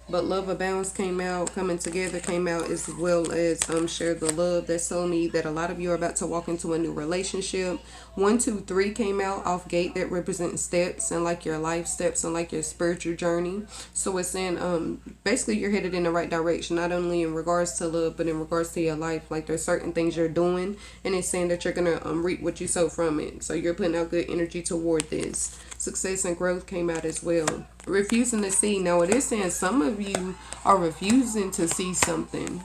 But love abounds came out, coming together came out, as well as share the love. That's telling me that a lot of you are about to walk into a new relationship. 1, 2, 3 came out off gate, that represents steps and like your life steps and like your spiritual journey. So it's saying basically you're headed in the right direction, not only in regards to love but in regards to your life. Like there's certain things you're doing, and it's saying that you're gonna reap what you sow from it. So you're putting out good energy toward this. Success and growth came out as well. Refusing to see. Now it is saying some of you are refusing to see something.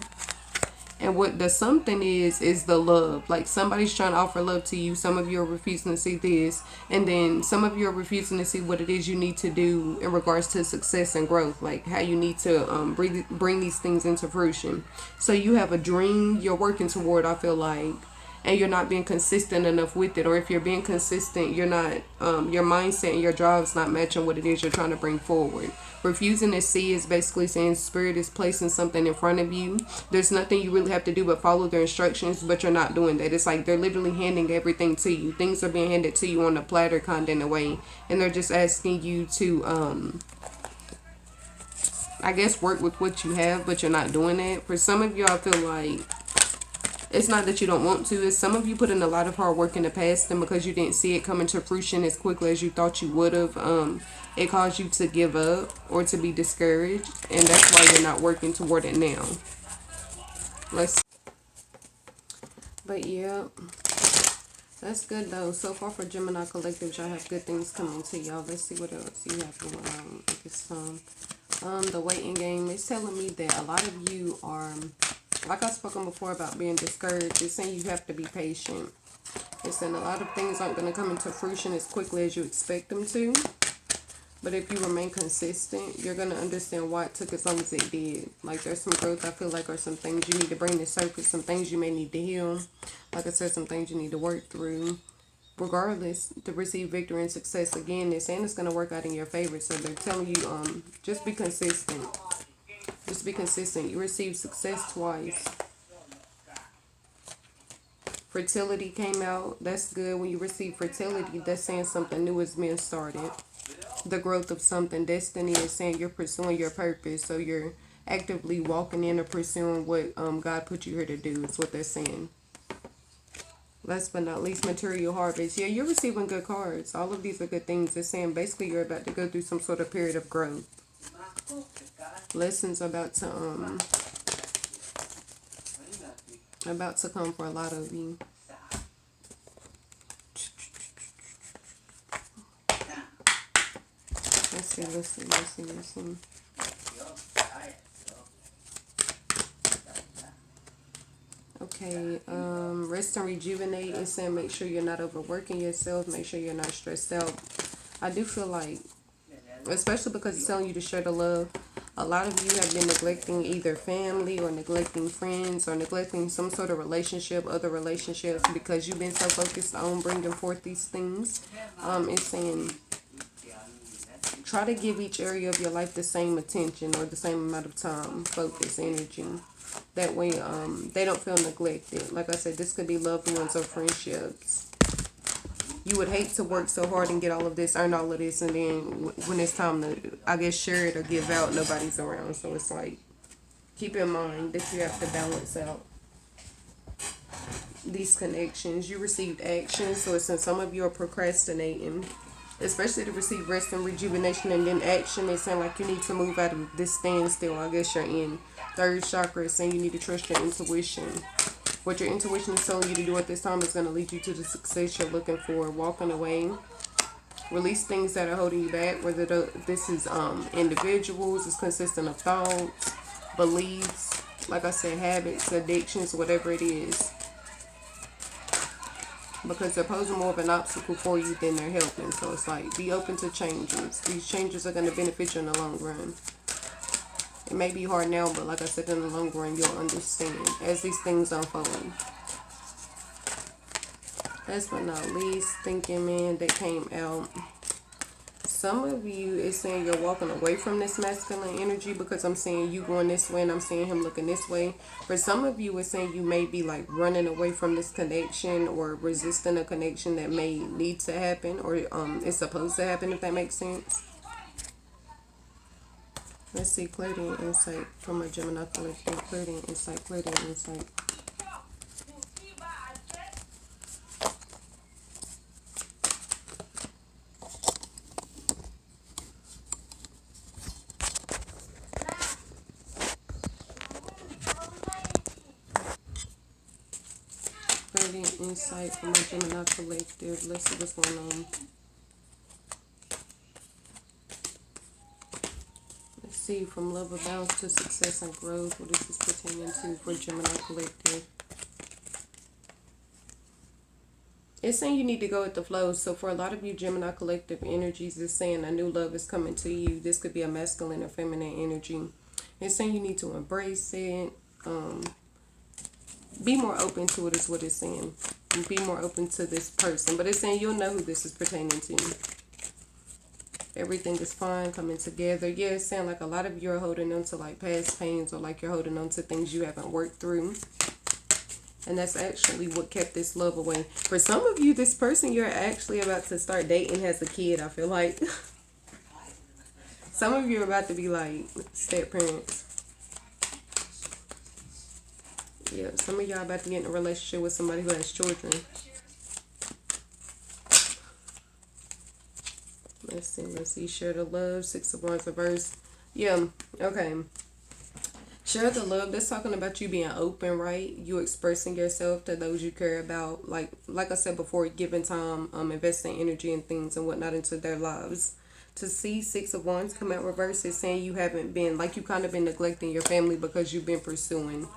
And what the something is the love. Like somebody's trying to offer love to you. Some of you are refusing to see this. And then some of you are refusing to see what it is you need to do in regards to success and growth. Like how you need to bring these things into fruition. So you have a dream you're working toward, I feel like, and you're not being consistent enough with it. Or if you're being consistent, you're not, your mindset and your drive is not matching what it is you're trying to bring forward. Refusing to see is basically saying spirit is placing something in front of you. There's nothing you really have to do but follow their instructions, but you're not doing that. It's like they're literally handing everything to you. Things are being handed to you on a platter kind of in a way, and they're just asking you to I guess work with what you have, but you're not doing it. For some of you, I feel like it's not that you don't want to. It's some of you put in a lot of hard work in the past, and because you didn't see it coming to fruition as quickly as you thought you would have, it caused you to give up or to be discouraged, and that's why you're not working toward it now. Let's. But yeah, that's good though. So far for Gemini Collective, y'all have good things coming to y'all. Let's see what else you have going on at this time. The waiting game is telling me that a lot of you are, like I've spoken before about being discouraged. It's saying you have to be patient. It's saying a lot of things aren't going to come into fruition as quickly as you expect them to. But if you remain consistent, you're going to understand why it took as long as it did. Like there's some growth, I feel like, or some things you need to bring to surface. Some things you may need to heal. Like I said, some things you need to work through. Regardless, to receive victory and success, again, they're saying it's going to work out in your favor. So they're telling you, just be consistent. Just be consistent. You receive success twice. Fertility came out. That's good. When you receive fertility, that's saying something new is being started. The growth of something. Destiny is saying you're pursuing your purpose. So you're actively walking in or pursuing what God put you here to do. Is what they're saying. Last but not least, material harvest. Yeah, you're receiving good cards. All of these are good things. They're saying basically you're about to go through some sort of period of growth. Lessons about to come for a lot of you. Let's see. Okay, rest and rejuvenate is saying make sure you're not overworking yourself, make sure you're not stressed out. I do feel like, especially because it's telling you to share the love, a lot of you have been neglecting either family or neglecting friends or neglecting some sort of relationship, other relationships, because you've been so focused on bringing forth these things. It's saying try to give each area of your life the same attention or the same amount of time, focus, energy. That way they don't feel neglected. Like I said, this could be loved ones or friendships. You would hate to work so hard and get all of this, earn all of this, and then when it's time to, I guess, share it or give out, nobody's around. So it's like, keep in mind that you have to balance out these connections. You received action, so it's since some of you are procrastinating, especially to receive rest and rejuvenation, and then action. They sound like you need to move out of this standstill. I guess you're in. Third chakra is saying you need to trust your intuition. What your intuition is telling you to do at this time is going to lead you to the success you're looking for. Walking away. Release things that are holding you back. Whether this is individuals, it's consistent of thoughts, beliefs, like I said, habits, addictions, whatever it is. Because they're posing more of an obstacle for you than they're helping. So it's like, be open to changes. These changes are going to benefit you in the long run. It may be hard now, but like I said, in the long run, you'll understand as these things unfold. Last but not least, thinking man that came out. Some of you is saying you're walking away from this masculine energy, because I'm seeing you going this way and I'm seeing him looking this way. For some of you, it's saying you may be like running away from this connection or resisting a connection that may need to happen or it's supposed to happen, if that makes sense. Let's see, clarity and insight from my Gemini collective. Clarity and insight, clarity and insight. Clarity and insight from my Gemini collective. Let's see what's going on. Let's see, from love of balance to success and growth, what is this pertaining to for Gemini collective? It's saying you need to go with the flow. So for a lot of you Gemini collective energies, it's saying a new love is coming to you. This could be a masculine or feminine energy. It's saying you need to embrace it. Be more open to it is what it's saying. Be more open to this person. But it's saying you'll know who this is pertaining to. Everything is fine, coming together. Yeah, it's saying like a lot of you are holding on to like past pains, or like you're holding on to things you haven't worked through. And that's actually what kept this love away. For some of you, this person you're actually about to start dating has a kid, I feel like. Some of you are about to be like step parents. Yeah, some of y'all about to get in a relationship with somebody who has children. Let's see. Share the love. 6 of Wands reverse. Yeah, okay. Share the love. That's talking about you being open, right? You expressing yourself to those you care about. Like I said before, giving time, investing energy and things and whatnot into their lives. To see 6 of Wands come out reverse is saying you haven't been, like you kind of been neglecting your family because you've been pursuing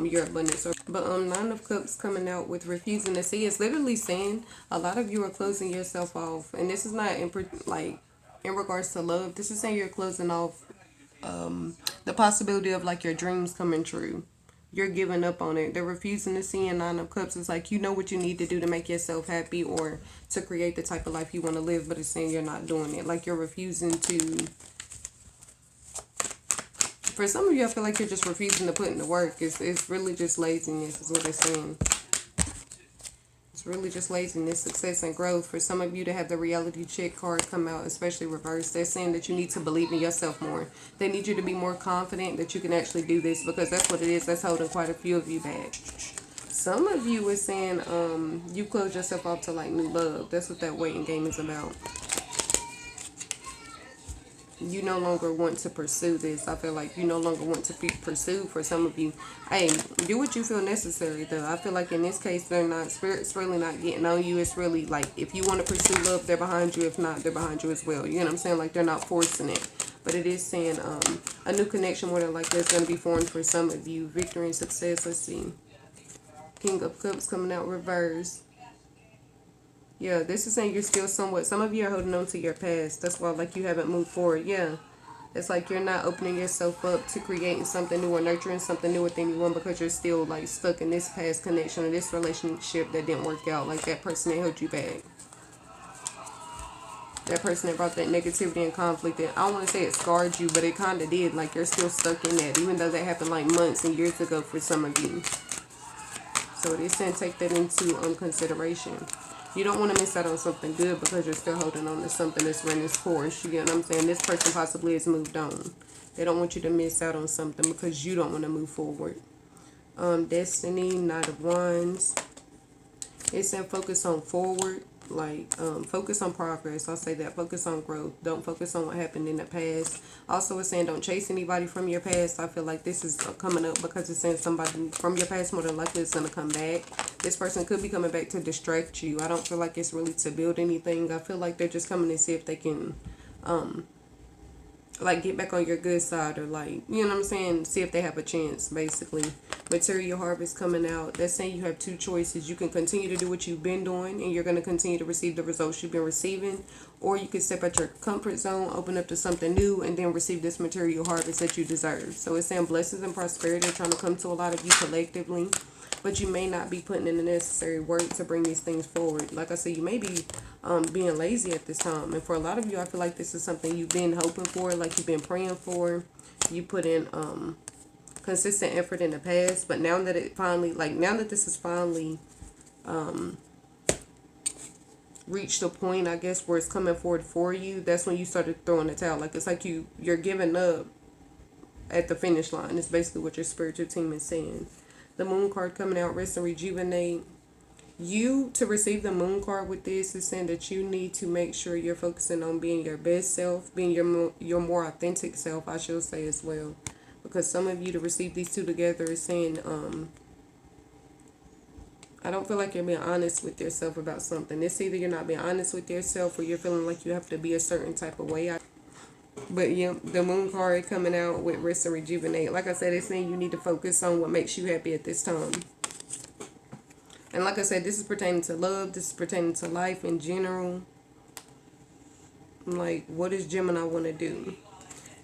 your abundance. But 9 of Cups coming out with refusing to see. It's literally saying a lot of you are closing yourself off. And this is not in regards to love. This is saying you're closing off the possibility of like your dreams coming true. You're giving up on it. They're refusing to see in 9 of Cups. It's like you know what you need to do to make yourself happy or to create the type of life you want to live, but it's saying you're not doing it. Like you're refusing to. For some of you, I feel like you're just refusing to put in the work. It's really just laziness is what it's saying. It's really just laziness, success, and growth. For some of you to have the reality check card come out, especially reversed, they're saying that you need to believe in yourself more. They need you to be more confident that you can actually do this, because that's what it is. That's holding quite a few of you back. Some of you is saying you close yourself off to like new love. That's what that waiting game is about. You no longer want to pursue this. I feel like you no longer want to be pursued. For some of you, hey, do what you feel necessary though. I feel like in this case they're not, spirit's really not getting on you. It's really like if you want to pursue love, they're behind you. If not, they're behind you as well. You know what I'm saying? Like they're not forcing it. But it is saying a new connection more than likely is going to be formed for some of you. Victory and success. Let's see. King of Cups coming out reverse. Yeah, this is saying you're still somewhat, some of you are holding on to your past. That's why like you haven't moved forward. Yeah. It's like you're not opening yourself up to creating something new or nurturing something new within you because you're still like stuck in this past connection or this relationship that didn't work out. Like that person that held you back. That person that brought that negativity and conflict. And I don't want to say it scarred you, but it kind of did. Like you're still stuck in that, even though that happened like months and years ago for some of you. So it is saying take that into consideration. You don't want to miss out on something good because you're still holding on to something that's run its course. You get what I'm saying? This person possibly has moved on. They don't want you to miss out on something because you don't want to move forward. Destiny, Knight of Wands. It's saying focus on forward. Like, focus on progress. I'll say that. Focus on growth. Don't focus on what happened in the past. Also, it's saying don't chase anybody from your past. I feel like this is coming up because it's saying somebody from your past more than likely is going to come back. This person could be coming back to distract you. I don't feel like it's really to build anything. I feel like they're just coming to see if they can, like get back on your good side, or like, you know what I'm saying, see if they have a chance. Basically, material harvest coming out. That's saying you have two choices. You can continue to do what you've been doing and you're going to continue to receive the results you've been receiving, or you can step out your comfort zone, open up to something new, and then receive this material harvest that you deserve. So it's saying blessings and prosperity are trying to come to a lot of you collectively, but you may not be putting in the necessary work to bring these things forward. Like I said, you may be being lazy at this time. And for a lot of you, I feel like this is something you've been hoping for, like you've been praying for. You put in consistent effort in the past, but now that it finally, like now that this is finally reached a point, I guess, where it's coming forward for you, that's when you started throwing the towel. Like it's like you're giving up at the finish line. It's basically what your spiritual team is saying. The moon card coming out, rest and rejuvenate. You, to receive the moon card with this, is saying that you need to make sure you're focusing on being your best self, being your more authentic self, I should say, as well. Because some of you, to receive these two together, is saying, I don't feel like you're being honest with yourself about something. It's either you're not being honest with yourself or you're feeling like you have to be a certain type of way. But yeah, the moon card coming out with rest and rejuvenate. Like I said, it's saying you need to focus on what makes you happy at this time. And like I said, this is pertaining to love. This is pertaining to life in general. Like, what does Gemini want to do?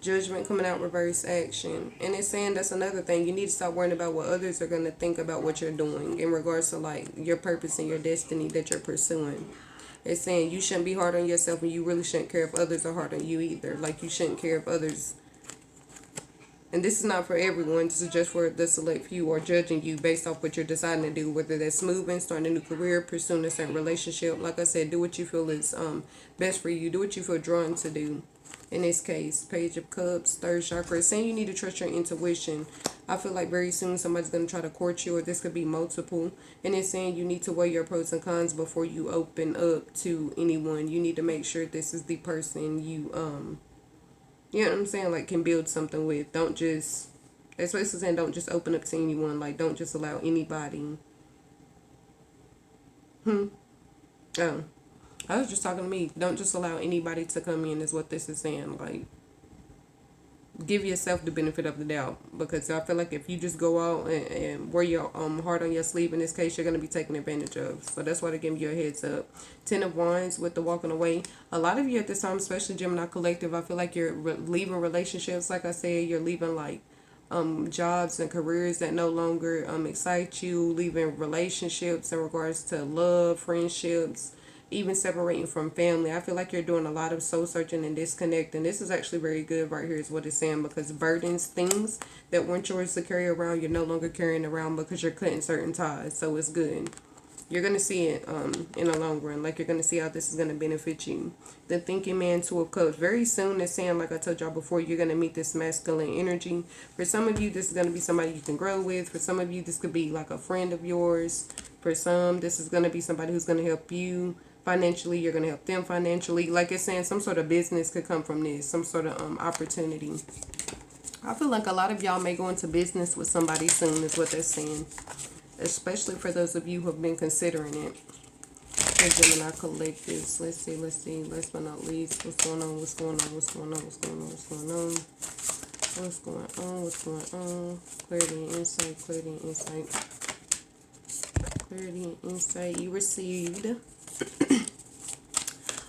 Judgment coming out, reverse action. And it's saying that's another thing. You need to stop worrying about what others are going to think about what you're doing in regards to, like, your purpose and your destiny that you're pursuing. It's saying you shouldn't be hard on yourself, and you really shouldn't care if others are hard on you either. Like, you shouldn't care if others... And this is not for everyone. This is just for the select few or judging you based off what you're deciding to do. Whether that's moving, starting a new career, pursuing a certain relationship. Like I said, do what you feel is best for you. Do what you feel drawn to do. In this case, Page of Cups, third chakra. It's saying you need to trust your intuition. I feel like very soon somebody's going to try to court you, or this could be multiple. And it's saying you need to weigh your pros and cons before you open up to anyone. You need to make sure this is the person you know what I'm saying, like, can build something with. Don't just, that's basically saying don't just open up to anyone. Like, don't just allow anybody. Oh, I was just talking to me. Don't just allow anybody to come in is what this is saying. Like, give yourself the benefit of the doubt, because I feel like if you just go out and wear your heart on your sleeve, in this case, you're going to be taken advantage of. So that's why they're giving you a heads up. 10 of Wands with the walking away. A lot of you at this time, especially Gemini Collective, I feel like you're leaving relationships. Like I said, you're leaving like jobs and careers that no longer excite you, leaving relationships in regards to love, friendships, even separating from family. I feel like you're doing a lot of soul searching and disconnecting. This is actually very good right here is what it's saying, because burdens, things that weren't yours to carry around, you're no longer carrying around because you're cutting certain ties. So it's good. You're going to see it in the long run. Like, you're going to see how this is going to benefit you. The thinking man, 2 of cups. Very soon, it's saying, like I told y'all before, you're going to meet this masculine energy. For some of you, this is going to be somebody you can grow with. For some of you, this could be like a friend of yours. For some, this is going to be somebody who's going to help you financially. You're going to help them financially. Like it's saying, some sort of business could come from this. Some sort of opportunity. I feel like a lot of y'all may go into business with somebody soon is what they're saying. Especially for those of you who have been considering it. For Gemini Collectives. Let's see. Last but not least, what's going on? Clarity and insight. Clarity and insight. You received.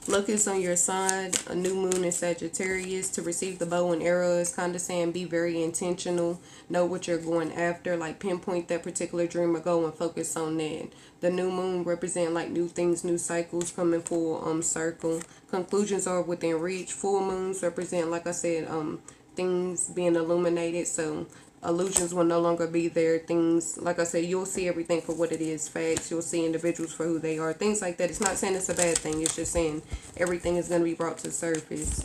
Luck is on your side. A new moon in Sagittarius. To receive the bow and arrow is kind of saying be very intentional. Know what you're going after. Like, pinpoint that particular dream or goal and focus on that. The new moon represent like new things, new cycles coming full circle. Conclusions are within reach. Full moons represent, like I said, things being illuminated. So illusions will no longer be there. Things, like I said, you'll see everything for what it is. Facts. You'll see individuals for who they are. Things like that. It's not saying it's a bad thing. It's just saying everything is going to be brought to the surface.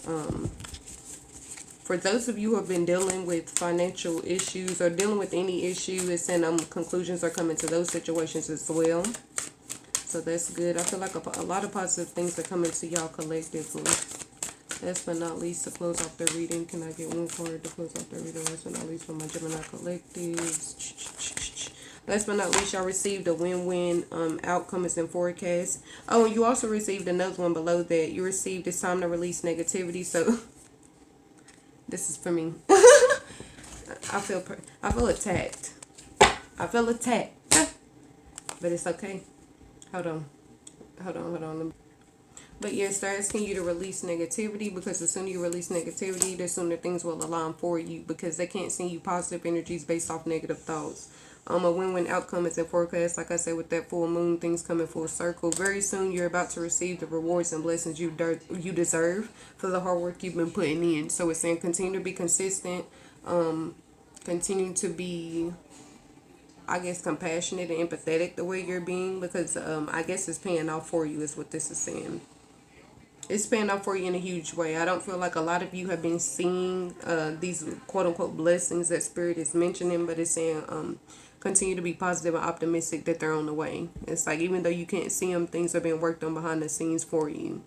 For those of you who have been dealing with financial issues or dealing with any issue, it's saying conclusions are coming to those situations as well. So that's good. I feel like a lot of positive things are coming to y'all collectively. Last but not least, to close off the reading, can I get one card to close off the reading? Last but not least, for my Gemini collectives. Last but not least, y'all received a win-win outcome is in forecast. Oh, and you also received another one below that. You received it's time to release negativity. So this is for me. I feel attacked. I feel attacked. But it's okay. Hold on. But yes, they're asking you to release negativity, because the sooner you release negativity, the sooner things will align for you, because they can't send you positive energies based off negative thoughts. A win-win outcome is in forecast. Like I said, with that full moon, things coming full circle. Very soon, you're about to receive the rewards and blessings you deserve for the hard work you've been putting in. So it's saying continue to be consistent. Continue to be, I guess, compassionate and empathetic the way you're being, because I guess it's paying off for you is what this is saying. It's paying off for you in a huge way. I don't feel like a lot of you have been seeing these quote unquote blessings that Spirit is mentioning, but it's saying continue to be positive and optimistic that they're on the way. It's like even though you can't see them, things are being worked on behind the scenes for you.